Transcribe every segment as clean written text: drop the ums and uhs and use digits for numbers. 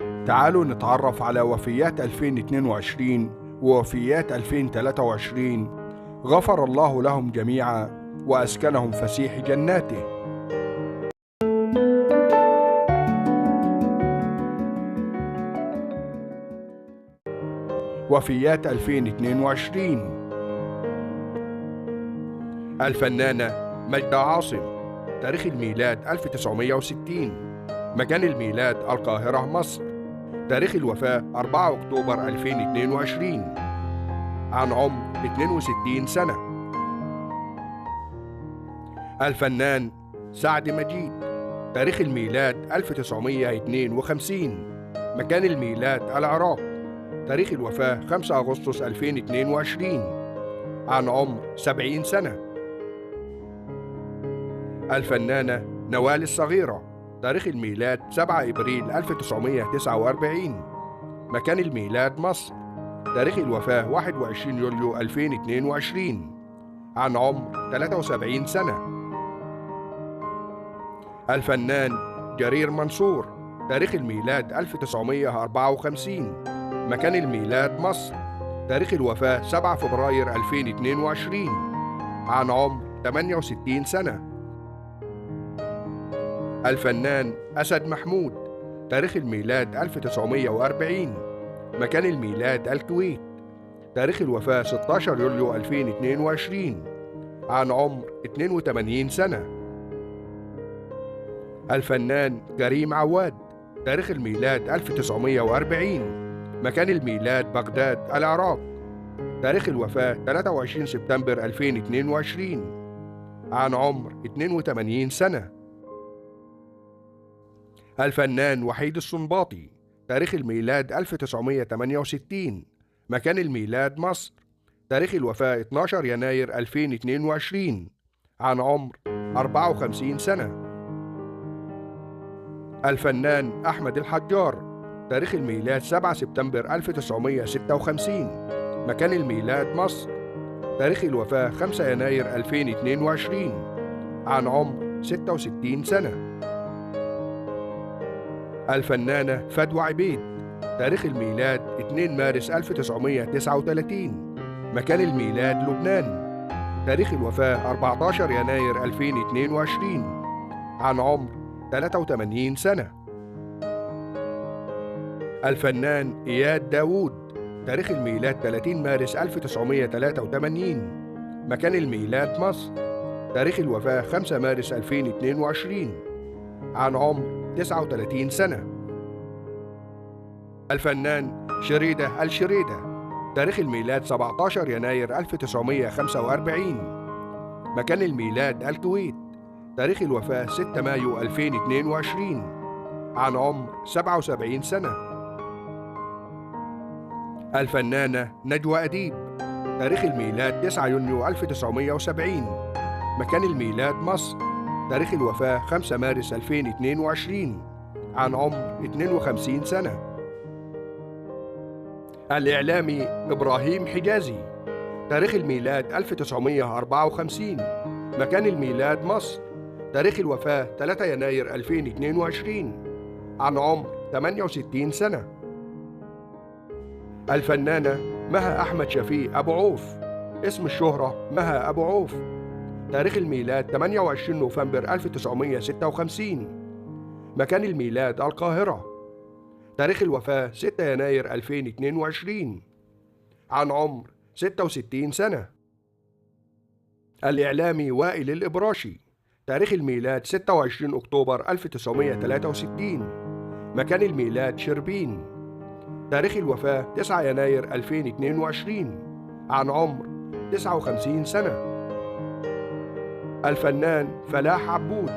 تعالوا نتعرف على وفيات 2022 ووفيات 2023. غفر الله لهم جميعا وأسكنهم فسيح جناته. وفيات 2022: الفنانة ماجدة عاصم، تاريخ الميلاد 1960، مكان الميلاد القاهرة مصر، تاريخ الوفاة 4 أكتوبر 2022، عن عمر 62 سنة. الفنان سعد مجيد، تاريخ الميلاد 1952، مكان الميلاد العراق، تاريخ الوفاة 5 أغسطس 2022، عن عمر 70 سنة. الفنانة نوال الصغيرة، تاريخ الميلاد 7 إبريل 1949، مكان الميلاد مصر، تاريخ الوفاة 21 يوليو 2022، عن عمر 73 سنة. الفنان جرير منصور، تاريخ الميلاد 1954، مكان الميلاد مصر، تاريخ الوفاة 7 فبراير 2022، عن عمر 68 سنة. الفنان أسد محمود، تاريخ الميلاد 1940، مكان الميلاد الكويت، تاريخ الوفاة 16 يوليو 2022، عن عمر 82 سنة. الفنان كريم عواد، تاريخ الميلاد 1940، مكان الميلاد بغداد العراق، تاريخ الوفاة 23 سبتمبر 2022، عن عمر 82 سنة. الفنان وحيد السنباطي، تاريخ الميلاد 1968، مكان الميلاد مصر، تاريخ الوفاة 12 يناير 2022، عن عمر 54 سنة. الفنان أحمد الحجار، تاريخ الميلاد 7 سبتمبر 1956، مكان الميلاد مصر، تاريخ الوفاة 5 يناير 2022، عن عمر 66 سنة. الفنانة فدوى عبيد، تاريخ الميلاد 2 مارس 1939، مكان الميلاد لبنان، تاريخ الوفاة 14 يناير 2022، عن عمر 83 سنة. الفنان إياد داوود، تاريخ الميلاد 30 مارس 1983، مكان الميلاد مصر، تاريخ الوفاة 5 مارس 2022، عن عمر 39 سنة. الفنان شريدة الشريدة، تاريخ الميلاد 17 يناير 1945، مكان الميلاد الكويت، تاريخ الوفاة 6 مايو 2022، عن عمر 77 سنة. الفنانة نجوى أديب، تاريخ الميلاد 9 يونيو 1970، مكان الميلاد مصر، تاريخ الوفاة 5 مارس 2022، عن عمر 52 سنة. الإعلامي إبراهيم حجازي، تاريخ الميلاد 1954، مكان الميلاد مصر، تاريخ الوفاة 3 يناير 2022، عن عمر 68 سنة. الفنانة مها أحمد شفيق أبو عوف، اسم الشهرة مها أبو عوف، تاريخ الميلاد 28 نوفمبر 1956، مكان الميلاد القاهرة، تاريخ الوفاة 6 يناير 2022، عن عمر 66 سنة. الإعلامي وائل الإبراشي، تاريخ الميلاد 26 أكتوبر 1963، مكان الميلاد شربين، تاريخ الوفاة 9 يناير 2022، عن عمر 59 سنة. الفنان فلاح عبود،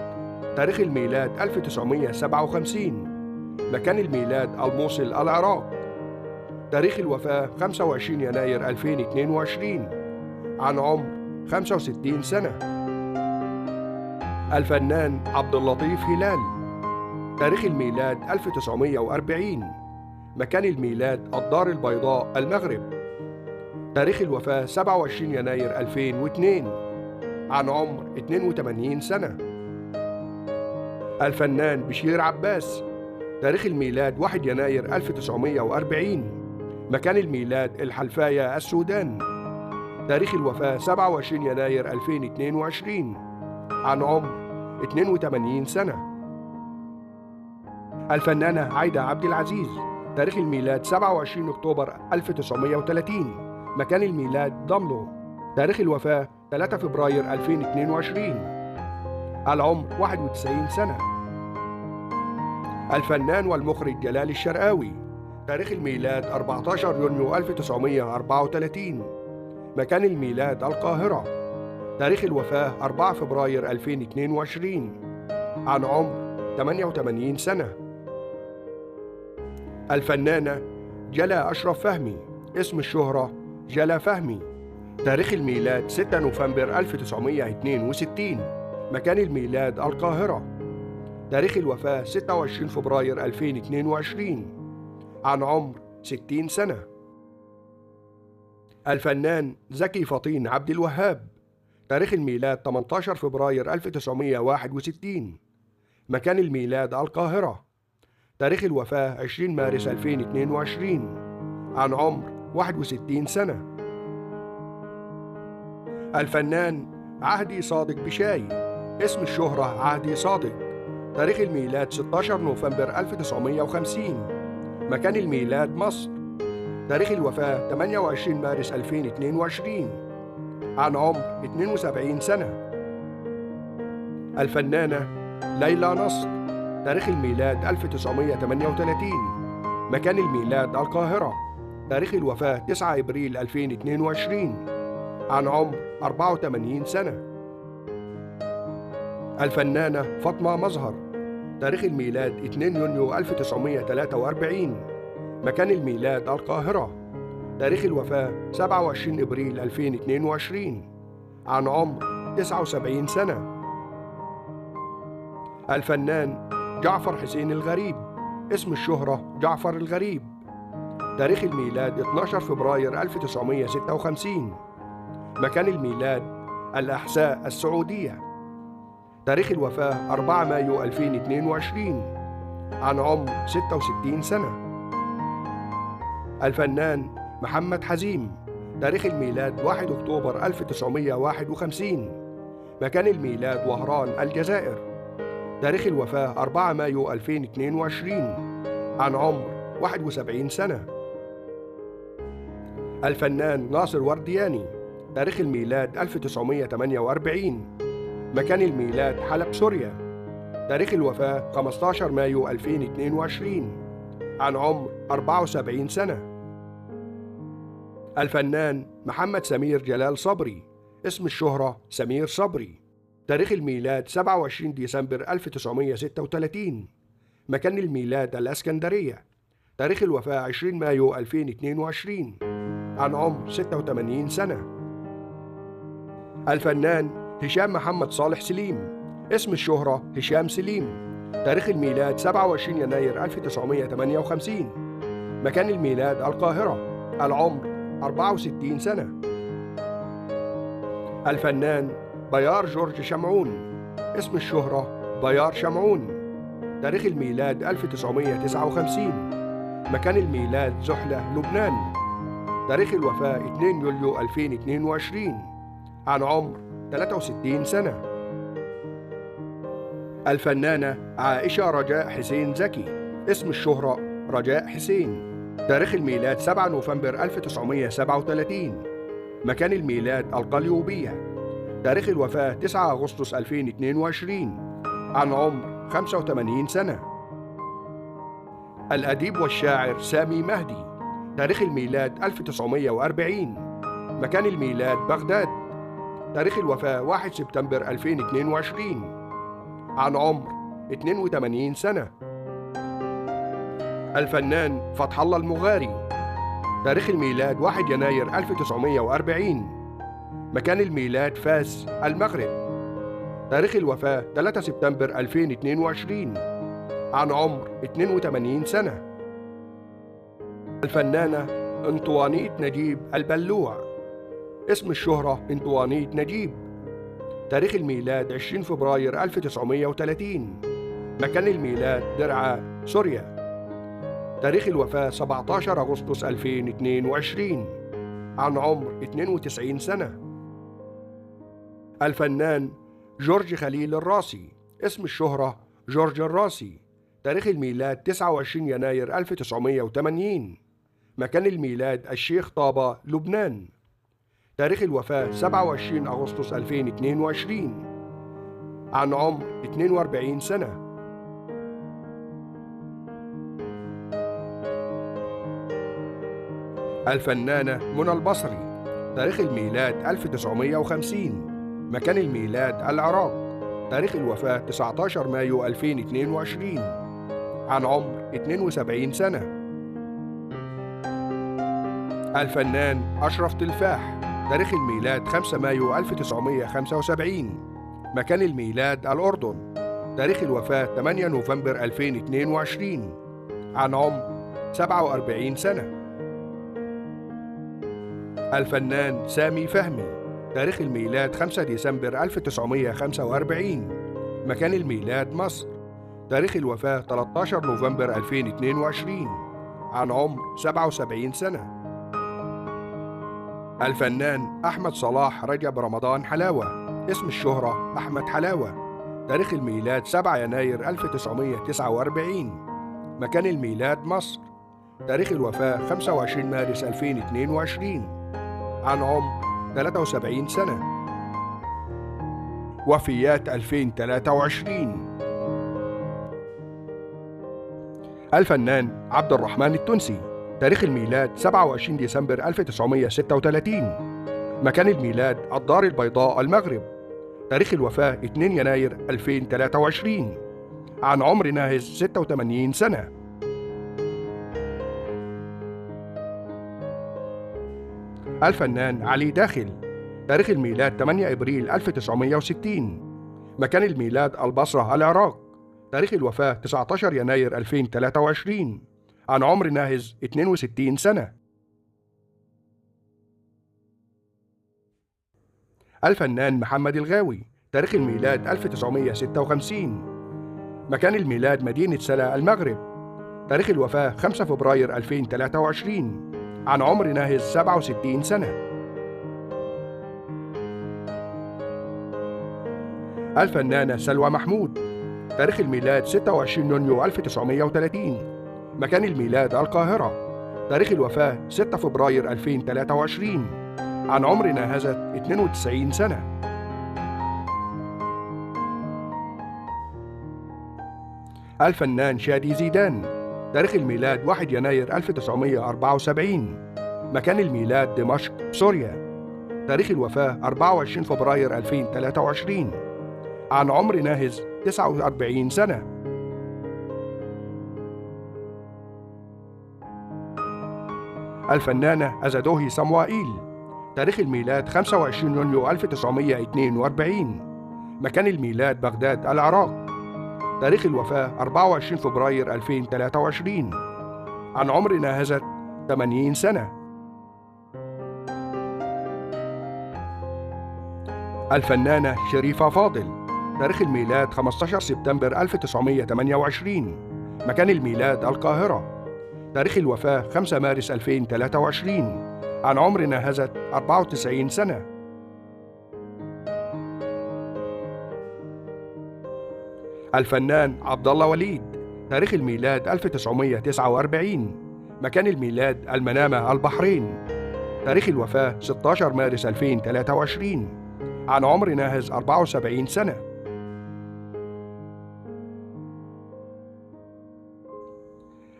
تاريخ الميلاد 1957، مكان الميلاد الموصل العراق، تاريخ الوفاة 25 يناير 2022، عن عمر 65 سنة. الفنان عبد اللطيف هلال، تاريخ الميلاد 1940، مكان الميلاد الدار البيضاء المغرب، تاريخ الوفاة 27 يناير 2002، عن عمر 82 سنة. الفنان بشير عباس، تاريخ الميلاد 1 يناير 1940. مكان الميلاد الحلفاية السودان. تاريخ الوفاة 27 يناير 2022. عن عمر 82 سنة. الفنانة عايدة عبد العزيز. تاريخ الميلاد 27 أكتوبر 1930. مكان الميلاد دملو. تاريخ الوفاة 3 فبراير 2022. العمر 91 سنة. الفنان والمخرج جلال الشرقاوي. تاريخ الميلاد 14 يونيو 1934. مكان الميلاد القاهرة. تاريخ الوفاة 4 فبراير 2022. عن عمر 88 سنة. الفنانة جلا أشرف فهمي. اسم الشهرة جلا فهمي. تاريخ الميلاد 6 نوفمبر 1962. مكان الميلاد القاهرة. تاريخ الوفاة 26 فبراير 2022. عن عمر 60 سنة. الفنان زكي فطين عبد الوهاب. تاريخ الميلاد 18 فبراير 1961. مكان الميلاد القاهرة. تاريخ الوفاة 20 مارس 2022. عن عمر 61 سنة. الفنان عهدي صادق بشاي. اسم الشهرة عهدي صادق. تاريخ الميلاد 16 نوفمبر 1950. مكان الميلاد مصر. تاريخ الوفاة 28 مارس 2022. عن عمر 72 سنة. الفنانة ليلى نصر. تاريخ الميلاد 1938. مكان الميلاد القاهرة. تاريخ الوفاة 9 إبريل 2022. عن عمر 84 سنة. الفنانة فاطمة مظهر. تاريخ الميلاد 2 يونيو 1943. مكان الميلاد القاهرة. تاريخ الوفاة 27 إبريل 2022. عن عمر 79 سنة. الفنان جعفر حسين الغريب. اسم الشهرة جعفر الغريب. تاريخ الميلاد 12 فبراير 1956. مكان الميلاد الأحساء السعودية. تاريخ الوفاة 4 مايو 2022. عن عمر 66 سنة. الفنان محمد حزيم. تاريخ الميلاد 1 أكتوبر 1951. مكان الميلاد وهران الجزائر. تاريخ الوفاة 4 مايو 2022. عن عمر 71 سنة. الفنان ناصر وردياني. تاريخ الميلاد 1948. مكان الميلاد حلب سوريا. تاريخ الوفاة 15 مايو 2022. عن عمر 74 سنة. الفنان محمد سمير جلال صبري. اسم الشهرة سمير صبري. تاريخ الميلاد 27 ديسمبر 1936. مكان الميلاد الإسكندرية. تاريخ الوفاة 20 مايو 2022. عن عمر 86 سنة. الفنان هشام محمد صالح سليم. اسم الشهرة هشام سليم. تاريخ الميلاد 27 يناير 1958. مكان الميلاد القاهرة. العمر 64 سنة. الفنان بيار جورج شمعون. اسم الشهرة بيار شمعون. تاريخ الميلاد 1959. مكان الميلاد زحلة لبنان. تاريخ الوفاة 2 يوليو 2022. عن عمر 63 سنة. الفنانة عائشة رجاء حسين زكي. اسم الشهرة رجاء حسين. تاريخ الميلاد 7 نوفمبر 1937. مكان الميلاد القليوبية. تاريخ الوفاة 9 أغسطس 2022. عن عمر 85 سنة. الأديب والشاعر سامي مهدي. تاريخ الميلاد 1940. مكان الميلاد بغداد. تاريخ الوفاة 1 سبتمبر 2022. عن عمر 82 سنة. الفنان فتح الله المغاري. تاريخ الميلاد 1 يناير 1940. مكان الميلاد فاس المغرب. تاريخ الوفاة 3 سبتمبر 2022. عن عمر 82 سنة. الفنانة انطوانيت نجيب البلوع. اسم الشهرة انطوانيت نجيب. تاريخ الميلاد 20 فبراير 1930. مكان الميلاد درعا سوريا. تاريخ الوفاة 17 أغسطس 2022. عن عمر 92 سنة. الفنان جورج خليل الراسي، اسم الشهرة جورج الراسي. تاريخ الميلاد 29 يناير 1980. مكان الميلاد الشيخ طابة، لبنان. تاريخ الوفاة 27 أغسطس 2022. عن عمر 42 سنة. الفنانة منى البصري. تاريخ الميلاد 1950. مكان الميلاد العراق. تاريخ الوفاة 19 مايو 2022. عن عمر 72 سنة. الفنان أشرف تلفاح. تاريخ الميلاد 5 مايو 1975. مكان الميلاد الأردن. تاريخ الوفاة 8 نوفمبر 2022. عن عمر 47 سنة. الفنان سامي فهمي. تاريخ الميلاد 5 ديسمبر 1945. مكان الميلاد مصر. تاريخ الوفاة 13 نوفمبر 2022. عن عمر 77 سنة. الفنان أحمد صلاح رجب رمضان حلاوة، اسم الشهرة أحمد حلاوة. تاريخ الميلاد 7 يناير 1949. مكان الميلاد مصر. تاريخ الوفاة 25 مارس 2022. عن عمر 73 سنة. وفيات 2023. الفنان عبد الرحمن التونسي. تاريخ الميلاد 27 ديسمبر 1936. مكان الميلاد الدار البيضاء، المغرب. تاريخ الوفاة 2 يناير 2023. عن عمر ناهز 86 سنة. الفنان علي داخل. تاريخ الميلاد 8 إبريل 1960. مكان الميلاد البصرة، العراق. تاريخ الوفاة 19 يناير 2023. عن عمر ناهز 62 سنة. الفنان محمد الغاوي. تاريخ الميلاد 1956. مكان الميلاد مدينة سلا، المغرب. تاريخ الوفاة 5 فبراير 2023. عن عمر ناهز 67 سنة. الفنانة سلوى محمود. تاريخ الميلاد 26 يونيو 1930. مكان الميلاد القاهرة. تاريخ الوفاة 6 فبراير 2023. عن عمر ناهزت 92 سنة. الفنان شادي زيدان. تاريخ الميلاد 1 يناير 1974. مكان الميلاد دمشق، سوريا. تاريخ الوفاة 24 فبراير 2023. عن عمر ناهز 49 سنة. الفنانة أزادوهي صموائيل. تاريخ الميلاد 25 يونيو 1942. مكان الميلاد بغداد، العراق. تاريخ الوفاة 24 فبراير 2023. عن عمر ناهزت 80 سنة. الفنانة شريفة فاضل. تاريخ الميلاد 15 سبتمبر 1928. مكان الميلاد القاهرة. تاريخ الوفاة 5 مارس 2023. عن عمر ناهزت 94 سنة. الفنان عبد الله وليد. تاريخ الميلاد 1949. مكان الميلاد المنامة، البحرين. تاريخ الوفاة 16 مارس 2023. عن عمر ناهز 74 سنة.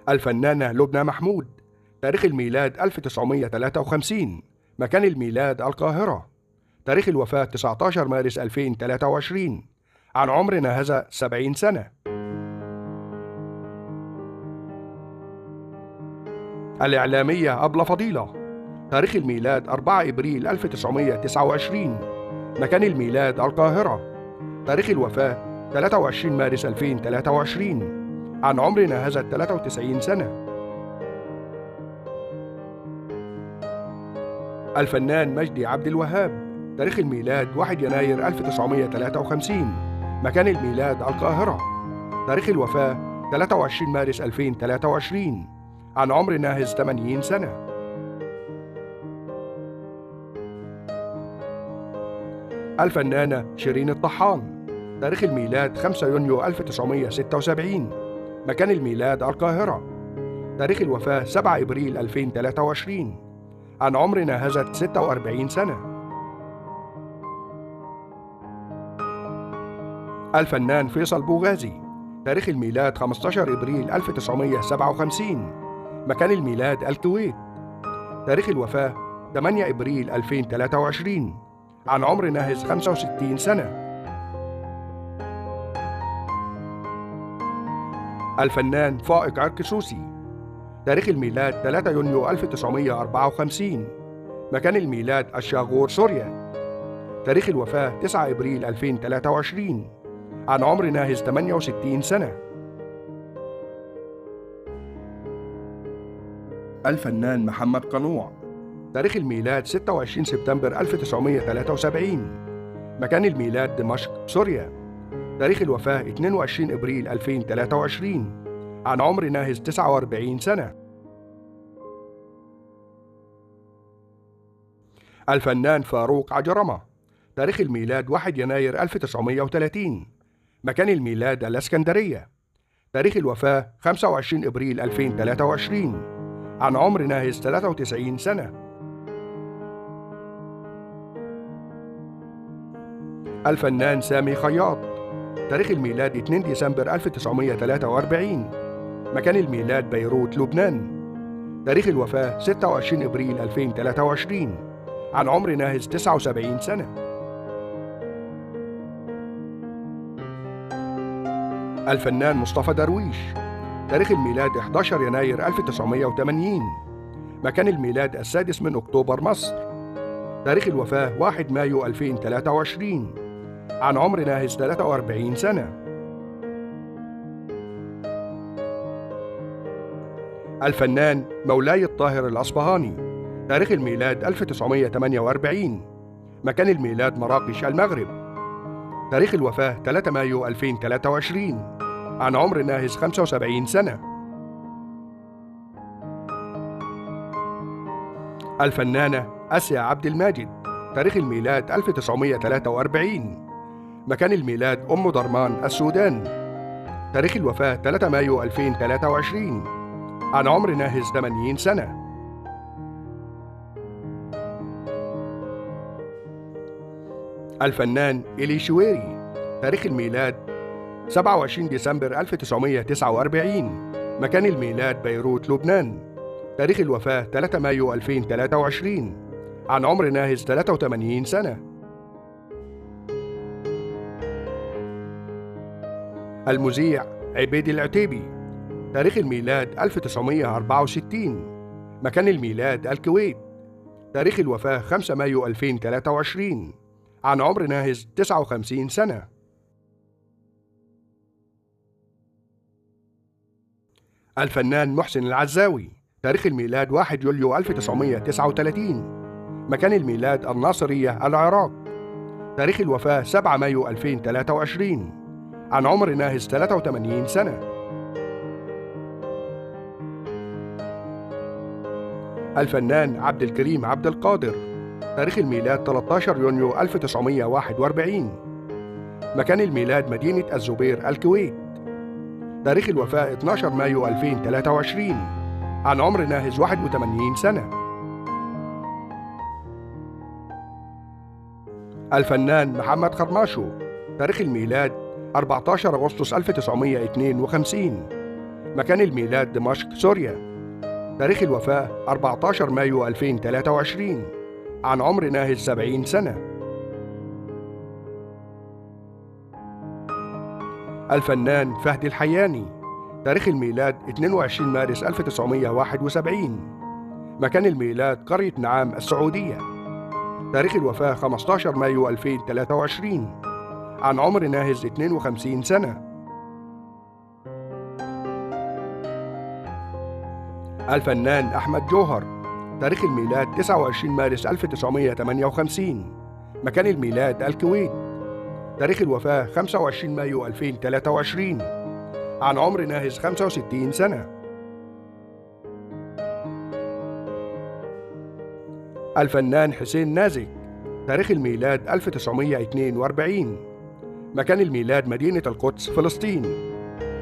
الفنانة لبنى محمود. تاريخ الميلاد 1953. مكان الميلاد القاهرة. تاريخ الوفاة 19 مارس 2023. عن عمر ناهز 70 سنة. الإعلامية أبلة فضيلة. تاريخ الميلاد 4 إبريل 1929. مكان الميلاد القاهرة. تاريخ الوفاة 23 مارس 2023. عن عمر ناهز 93 سنة. الفنان مجدي عبد الوهاب. تاريخ الميلاد 1 يناير 1953. مكان الميلاد القاهرة. تاريخ الوفاة 23 مارس 2023. عن عمر ناهز 80 سنة. الفنانة شيرين الطحان، تاريخ الميلاد 5 يونيو 1976، مكان الميلاد القاهرة، تاريخ الوفاة 7 إبريل 2023، عن عمر ناهزت 46 سنة. الفنان فيصل بوغازي، تاريخ الميلاد 15 إبريل 1957، مكان الميلاد الكويت، تاريخ الوفاة 8 إبريل 2023، عن عمر ناهز 65 سنة. الفنان فائق عرقسوسي، تاريخ الميلاد 3 يونيو 1954، مكان الميلاد الشاغور سوريا، تاريخ الوفاة 9 إبريل 2023، عن عمر ناهز 68 سنة. الفنان محمد قنوع، تاريخ الميلاد 26 سبتمبر 1973، مكان الميلاد دمشق سوريا، تاريخ الوفاة 22 إبريل 2023، عن عمر ناهز 49 سنة. الفنان فاروق عجرمة، تاريخ الميلاد 1 يناير 1930، مكان الميلاد الإسكندرية، تاريخ الوفاة 25 إبريل 2023، عن عمر ناهز 93 سنة. الفنان سامي خياط، تاريخ الميلاد 2 ديسمبر 1943، مكان الميلاد بيروت لبنان، تاريخ الوفاة 26 إبريل 2023، عن عمر ناهز 79 سنة. الفنان مصطفى درويش، تاريخ الميلاد 11 يناير 1980، مكان الميلاد 6 أكتوبر مصر، تاريخ الوفاة 1 مايو 2023، عن عمر ناهز 43 سنة. الفنان مولاي الطاهر الأصبهاني، تاريخ الميلاد 1948، مكان الميلاد مراكش المغرب، تاريخ الوفاة 3 مايو 2023، عن عمر ناهز 75 سنة. الفنانة آسيا عبد الماجد، تاريخ الميلاد 1943، مكان الميلاد أم درمان السودان، تاريخ الوفاة 3 مايو 2023، عن عمر ناهز 80 سنة. الفنان إيلي شويري، تاريخ الميلاد 27 ديسمبر 1949، مكان الميلاد بيروت لبنان، تاريخ الوفاة 3 مايو 2023، عن عمر ناهز 83 سنة. المذيع عبيد العتيبي، تاريخ الميلاد 1964، مكان الميلاد الكويت، تاريخ الوفاة 5 مايو 2023، عن عمر ناهز 59 سنة. الفنان محسن العزاوي، تاريخ الميلاد 1 يوليو 1939، مكان الميلاد الناصرية العراق، تاريخ الوفاة 7 مايو 2023، عن عمر ناهز 83 سنة. الفنان عبد الكريم عبد القادر، تاريخ الميلاد 13 يونيو 1941، مكان الميلاد مدينة الزبير الكويت، تاريخ الوفاة 12 مايو 2023، عن عمر ناهز 81 سنة. الفنان محمد خرماشو، تاريخ الميلاد 14 أغسطس 1952، مكان الميلاد دمشق سوريا، تاريخ الوفاة 14 مايو 2023، عن عمر ناهز 70 سنة. الفنان فهد الحياني، تاريخ الميلاد 22 مارس 1971، مكان الميلاد قرية نعام السعودية، تاريخ الوفاة 15 مايو 2023، عن عمر ناهز 52 سنة. الفنان أحمد جوهر، تاريخ الميلاد 29 مارس 1958، مكان الميلاد الكويت، تاريخ الوفاة 25 مايو 2023، عن عمر ناهز 65 سنة. الفنان حسين نازك. تاريخ الميلاد 1942. مكان الميلاد مدينة القدس فلسطين.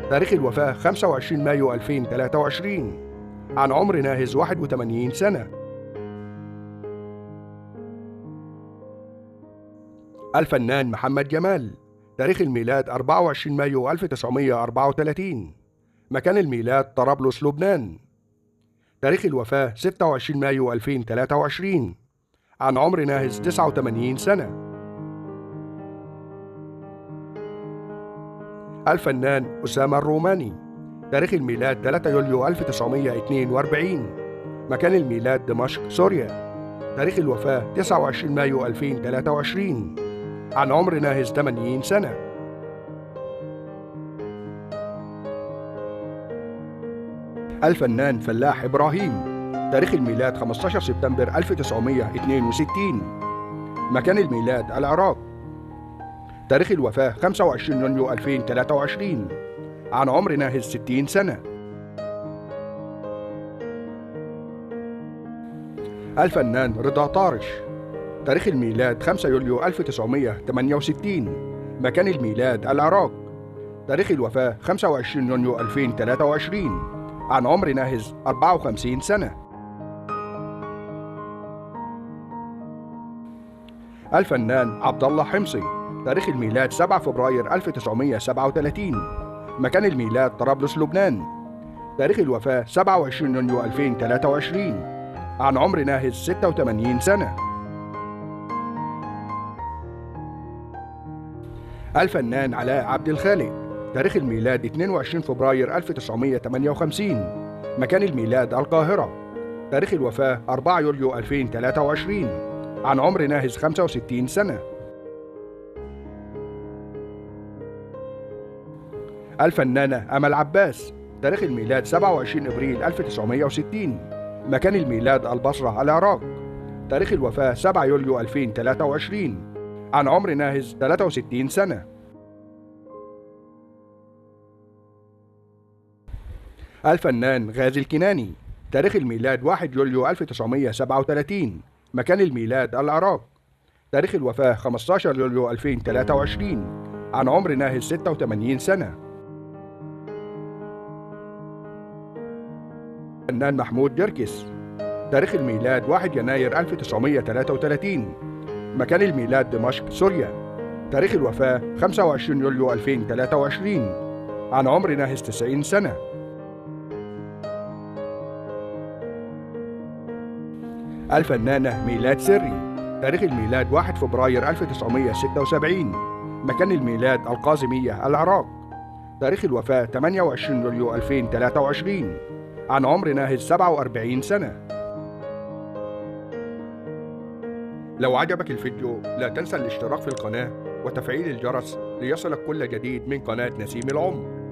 تاريخ الوفاة 25 مايو 2023. عن عمر ناهز 81 سنة. الفنان محمد جمال. تاريخ الميلاد 24 مايو 1934. مكان الميلاد طرابلس لبنان. تاريخ الوفاة 26 مايو 2023. عن عمر ناهز 89 سنة. الفنان أسامة الروماني. تاريخ الميلاد 3 يوليو 1942. مكان الميلاد دمشق سوريا. تاريخ الوفاة 29 مايو 2023. عن عمر ناهز 80 سنة. الفنان فلاح إبراهيم. تاريخ الميلاد 15 سبتمبر 1962. مكان الميلاد العراق. تاريخ الوفاة 25 يونيو 2023. عن عمر ناهز 60 سنة. الفنان رضا طارش. تاريخ الميلاد 5 يوليو 1968. مكان الميلاد العراق. تاريخ الوفاة 25 يونيو 2023. عن عمر ناهز 54 سنة. الفنان عبد الله حمصي. تاريخ الميلاد 7 فبراير 1937. مكان الميلاد طرابلس لبنان. تاريخ الوفاة 27 يونيو 2023. عن عمر ناهز 86 سنة. الفنان علاء عبد الخالق. تاريخ الميلاد 22 فبراير 1958. مكان الميلاد القاهرة. تاريخ الوفاة 4 يوليو 2023. عن عمر ناهز 65 سنة. الفنانة أمل عباس. تاريخ الميلاد 27 إبريل 1960. مكان الميلاد البصرة العراق. تاريخ الوفاة 7 يوليو 2023. عن عمر ناهز 63 سنة. الفنان غازي الكناني. تاريخ الميلاد 1 يوليو 1937. مكان الميلاد العراق. تاريخ الوفاة 15 يوليو 2023. عن عمر ناهز 86 سنة. الفنان محمود جركس. تاريخ الميلاد 1 يناير 1933. مكان الميلاد دمشق سوريا. تاريخ الوفاة 25 يوليو 2023. عن عمر ناهز 90 سنة. الفنانة ميلاد سري. تاريخ الميلاد 1 فبراير 1976. مكان الميلاد القازمية العراق. تاريخ الوفاة 28 يوليو 2023. عن عمر ناهز 47 سنة. لو عجبك الفيديو لا تنسى الاشتراك في القناة وتفعيل الجرس ليصلك كل جديد من قناة نسيم العمر.